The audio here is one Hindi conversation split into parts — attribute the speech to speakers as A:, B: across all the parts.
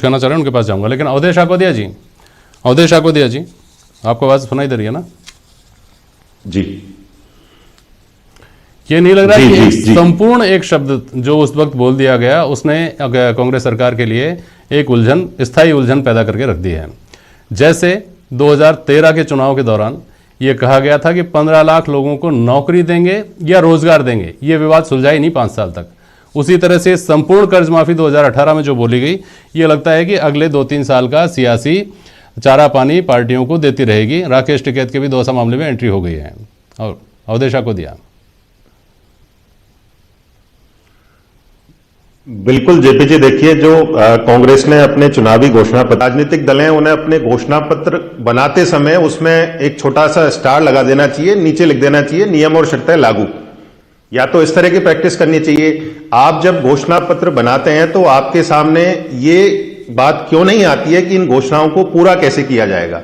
A: करना चाह रहे हैं उनके पास जाऊंगा। लेकिन अवधेश आकोदिया जी, अवधेश आकोदिया जी, आपको आवाज सुनाई दे रही है ना? जी, ये नहीं लग रहा है कि संपूर्ण एक शब्द जो उस वक्त बोल दिया गया उसने कांग्रेस सरकार के लिए एक उलझन, स्थायी उलझन पैदा करके रख दी है। जैसे 2013 के चुनाव के दौरान यह कहा गया था कि 15 लाख लोगों को नौकरी देंगे या रोजगार देंगे, यह विवाद सुलझा ही नहीं 5 साल तक। उसी तरह से संपूर्ण कर्ज माफी 2018 में जो बोली गई, यह लगता है कि अगले 2-3 साल का सियासी चारा पानी पार्टियों को देती रहेगी। राकेश टिकैत के भी दौसा मामले में एंट्री हो गई है। और अवधेश आकोदिया,
B: बिल्कुल जेपी जी, देखिए जो कांग्रेस ने अपने चुनावी घोषणा पत्र, राजनीतिक दल हैं उन्हें अपने घोषणा पत्र बनाते समय उसमें एक छोटा सा स्टार लगा देना चाहिए, नीचे लिख देना चाहिए नियम और शर्तें लागू। या तो इस तरह की प्रैक्टिस करनी चाहिए। आप जब घोषणा पत्र बनाते हैं तो आपके सामने ये बात क्यों नहीं आती है कि इन घोषणाओं को पूरा कैसे किया जाएगा,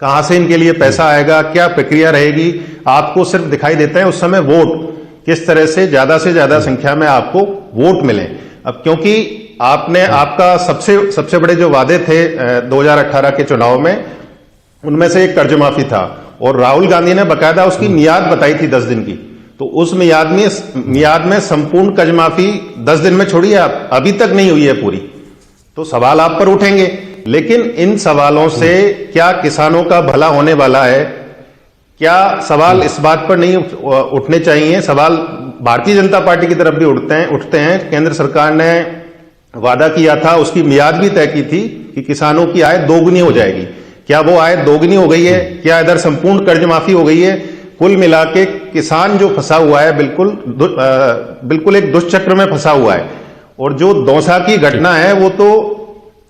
B: कहां से इनके लिए पैसा आएगा, क्या प्रक्रिया रहेगी। आपको सिर्फ दिखाई देता है उस समय वोट, किस तरह से ज्यादा संख्या में आपको वोट मिले। अब क्योंकि आपने आपका सबसे बड़े जो वादे थे 2018 के चुनाव में, उनमें से एक कर्ज माफी था और राहुल गांधी ने बकायदा उसकी मियाद बताई थी 10 दिन की। तो उस मियाद में संपूर्ण कर्ज माफी 10 दिन में छोड़िए आप, अभी तक नहीं हुई है पूरी। तो सवाल आप पर उठेंगे, लेकिन इन सवालों से क्या किसानों का भला होने वाला है? क्या सवाल इस बात पर नहीं उठने चाहिए? सवाल भारतीय जनता पार्टी की तरफ भी उठते हैं। केंद्र सरकार ने वादा किया था, उसकी मियाद भी तय की थी कि किसानों की आय दोगुनी हो जाएगी। क्या वो आय दोगुनी हो गई है? क्या इधर संपूर्ण कर्ज माफी हो गई है? कुल मिला के किसान जो फंसा हुआ है, बिल्कुल एक दुष्चक्र में फंसा हुआ है। और जो दौसा की घटना है, वो तो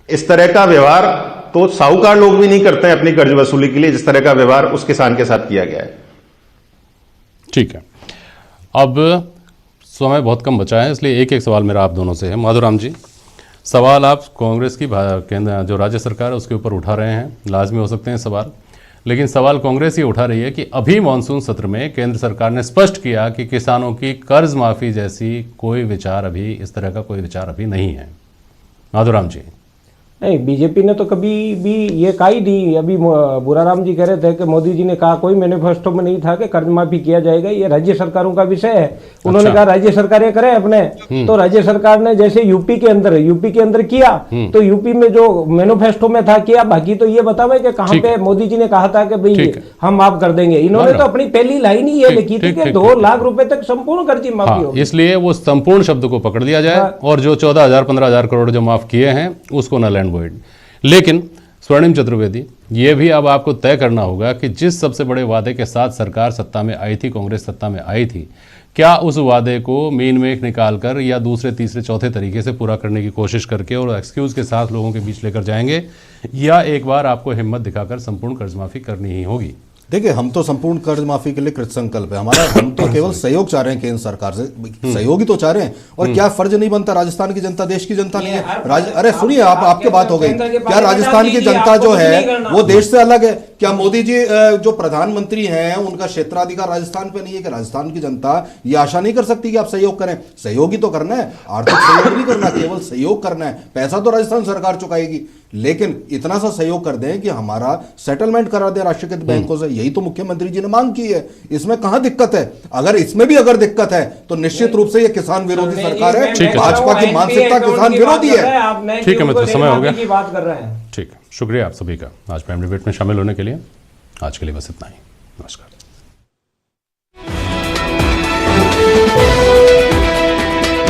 B: इस तरह का व्यवहार तो साहूकार लोग भी नहीं करते हैं अपनी कर्ज वसूली के लिए, जिस तरह का व्यवहार उस किसान के साथ किया गया है।
A: ठीक है, अब समय बहुत कम बचा है, इसलिए एक सवाल मेरा आप दोनों से है। माधुराम जी, सवाल आप कांग्रेस की केंद्र जो राज्य सरकार है उसके ऊपर उठा रहे हैं, लाजमी हो सकते हैं सवाल, लेकिन सवाल कांग्रेस ही उठा रही है कि अभी मानसून सत्र में केंद्र सरकार ने स्पष्ट किया कि किसानों की कर्ज माफी जैसी कोई विचार, अभी इस तरह का कोई विचार अभी नहीं है। माधुराम जी,
C: नहीं, बीजेपी ने तो कभी भी ये कहा ही नहीं। अभी बुराराम जी कह रहे थे कि मोदी जी ने कहा, कोई मैनिफेस्टो में नहीं था कि कर्ज माफी किया जाएगा, ये राज्य सरकारों का विषय है। उन्होंने कहा राज्य सरकारें करें अपने, तो राज्य सरकार ने जैसे यूपी के अंदर किया, तो यूपी में जो मैनिफेस्टो में था किया, बाकी तो ये बतावे कि कहां पे मोदी जी ने कहा था कि भाई हम माफ कर देंगे। इन्होंने तो अपनी पहली लाइन ही ये लिखी थी कि 2 लाख रुपए तक संपूर्ण कर्ज माफी होगी।
A: इसलिए वो संपूर्ण शब्द को पकड़ लिया जाए और जो 14,000-15,000 करोड़ जो माफ किए हैं उसको न लैंड वॉइड। लेकिन स्वर्णिम चतुर्वेदी, ये भी अब आपको तय करना होगा कि जिस सबसे बड़े वादे के साथ सरकार सत्ता में आई थी, कांग्रेस सत्ता में आई थी, क्या उस वादे को मीन में निकाल कर या दूसरे तीसरे चौथे तरीके से पूरा करने की कोशिश करके और एक्सक्यूज के साथ लोगों के बीच लेकर जाएंगे, या एक बार आपको हिम्मत दिखाकर संपूर्ण कर्ज माफी करनी ही होगी?
D: देखिए, हम तो संपूर्ण कर्ज माफी के लिए कृत संकल्प है हमारा। हम तो केवल सहयोग चाह रहे हैं केंद्र सरकार से, सहयोगी तो चाह रहे हैं। और क्या फर्ज नहीं बनता? राजस्थान की जनता देश की जनता नहीं है? अरे सुनिए, आपके बात हो गई, क्या राजस्थान की जनता जो है वो देश से अलग है? क्या मोदी जी जो प्रधानमंत्री हैं उनका क्षेत्राधिकार राजस्थान पे नहीं है? कि राजस्थान की जनता ये आशा नहीं कर सकती कि आप सहयोग करें? सहयोगी तो करना है, आर्थिक सहयोग नहीं करना, केवल सहयोग करना है। पैसा तो राजस्थान सरकार चुकाएगी, लेकिन इतना सा सहयोग कर दें कि हमारा सेटलमेंट करा दे राष्ट्रीयकृत बैंकों से। यही तो मुख्यमंत्री जी ने मांग की है। इसमें कहां दिक्कत है? अगर इसमें भी अगर दिक्कत है तो निश्चित रूप से ये किसान विरोधी सरकार है। भाजपा की मानसिकता किसान विरोधी है।
A: ठीक है मित्र, समय हो गया, ठीक है। शुक्रिया आप सभी का आज प्राइम डिबेट में शामिल होने के लिए। आज के लिए बस इतना ही। नमस्कार।